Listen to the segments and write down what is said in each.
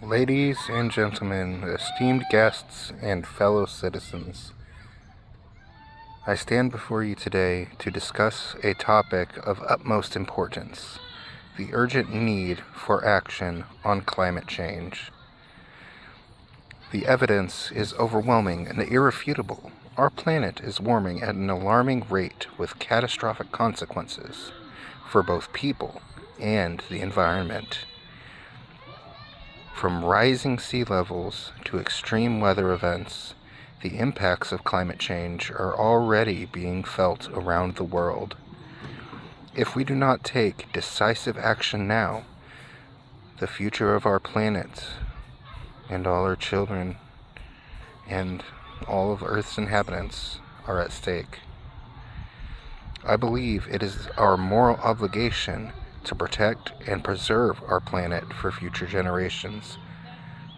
Ladies and gentlemen, esteemed guests and fellow citizens, I stand before you today to discuss a topic of utmost importance: the urgent need for action on climate change. The evidence is overwhelming and irrefutable. Our planet is warming at an alarming rate with catastrophic consequences for both people and the environment. From rising sea levels to extreme weather events, the impacts of climate change are already being felt around the world. If we do not take decisive action now, the future of our planet and all our children and all of Earth's inhabitants are at stake. I believe it is our moral obligation to protect and preserve our planet for future generations.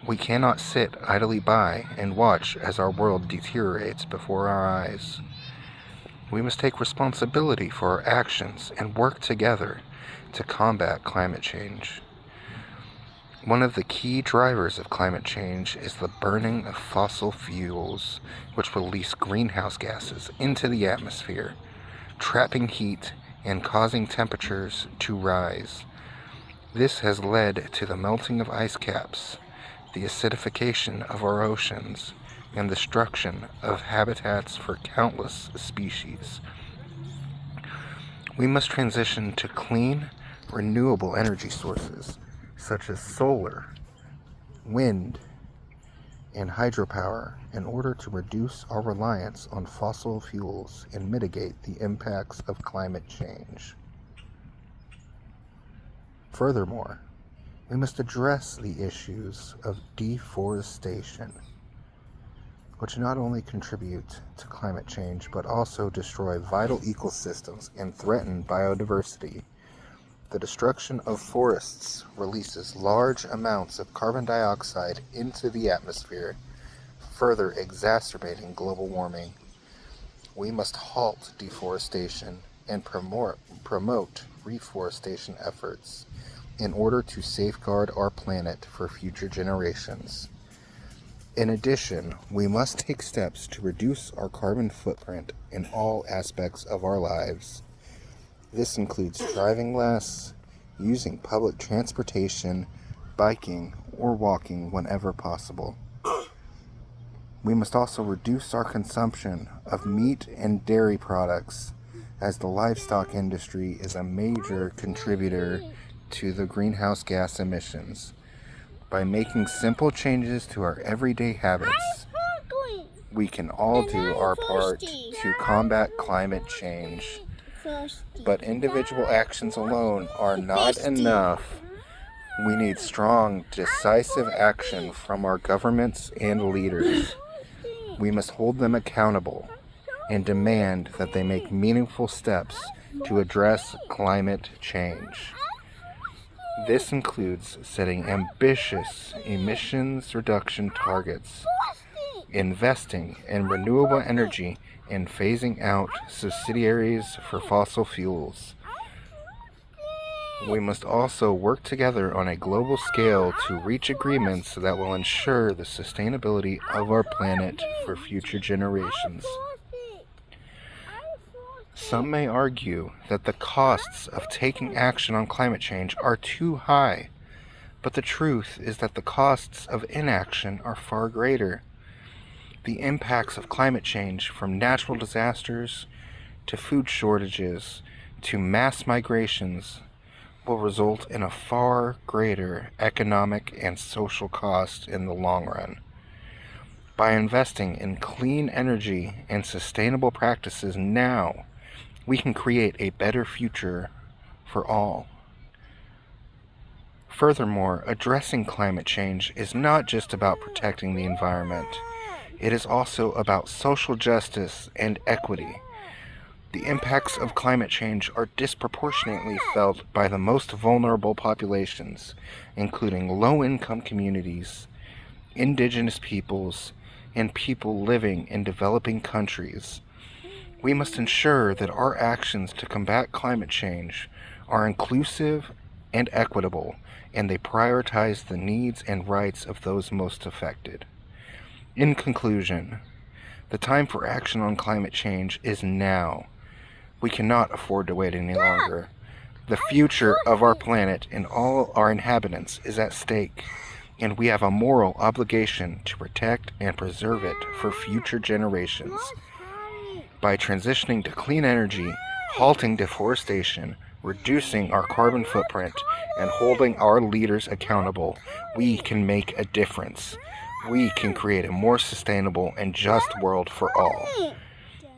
We cannot sit idly by and watch as our world deteriorates before our eyes. We must take responsibility for our actions and work together to combat climate change. One of the key drivers of climate change is the burning of fossil fuels, which release greenhouse gases into the atmosphere, trapping heat and causing temperatures to rise. This has led to the melting of ice caps, the acidification of our oceans, and destruction of habitats for countless species. We must transition to clean, renewable energy sources such as solar, wind, and hydropower in order to reduce our reliance on fossil fuels and mitigate the impacts of climate change. Furthermore, we must address the issues of deforestation, which not only contribute to climate change but also destroy vital ecosystems and threaten biodiversity. The destruction of forests releases large amounts of carbon dioxide into the atmosphere, further exacerbating global warming. We must halt deforestation and promote reforestation efforts in order to safeguard our planet for future generations. In addition, we must take steps to reduce our carbon footprint in all aspects of our lives. This includes driving less, using public transportation, biking, or walking whenever possible. We must also reduce our consumption of meat and dairy products, as the livestock industry is a major contributor to the greenhouse gas emissions. By making simple changes to our everyday habits, we can all do our part to combat climate change. But individual actions alone are not enough. We need strong, decisive action from our governments and leaders. We must hold them accountable and demand that they make meaningful steps to address climate change. This includes setting ambitious emissions reduction targets, investing in renewable energy, and phasing out subsidies for fossil fuels. We must also work together on a global scale to reach agreements that will ensure the sustainability of our planet for future generations. Some may argue that the costs of taking action on climate change are too high, but the truth is that the costs of inaction are far greater. The impacts of climate change, from natural disasters to food shortages to mass migrations, will result in a far greater economic and social cost in the long run. By investing in clean energy and sustainable practices now, we can create a better future for all. Furthermore, addressing climate change is not just about protecting the environment. It is also about social justice and equity. The impacts of climate change are disproportionately felt by the most vulnerable populations, including low-income communities, indigenous peoples, and people living in developing countries. We must ensure that our actions to combat climate change are inclusive and equitable, and they prioritize the needs and rights of those most affected. In conclusion, the time for action on climate change is now. We cannot afford to wait any longer. The future of our planet and all our inhabitants is at stake, and we have a moral obligation to protect and preserve it for future generations. By transitioning to clean energy, halting deforestation, reducing our carbon footprint, and holding our leaders accountable, we can make a difference. We can create a more sustainable and just world for all.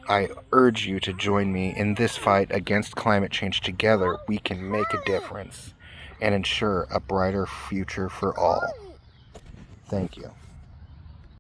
I urge you to join me in this fight against climate change. Together, we can make a difference and ensure a brighter future for all. Thank you.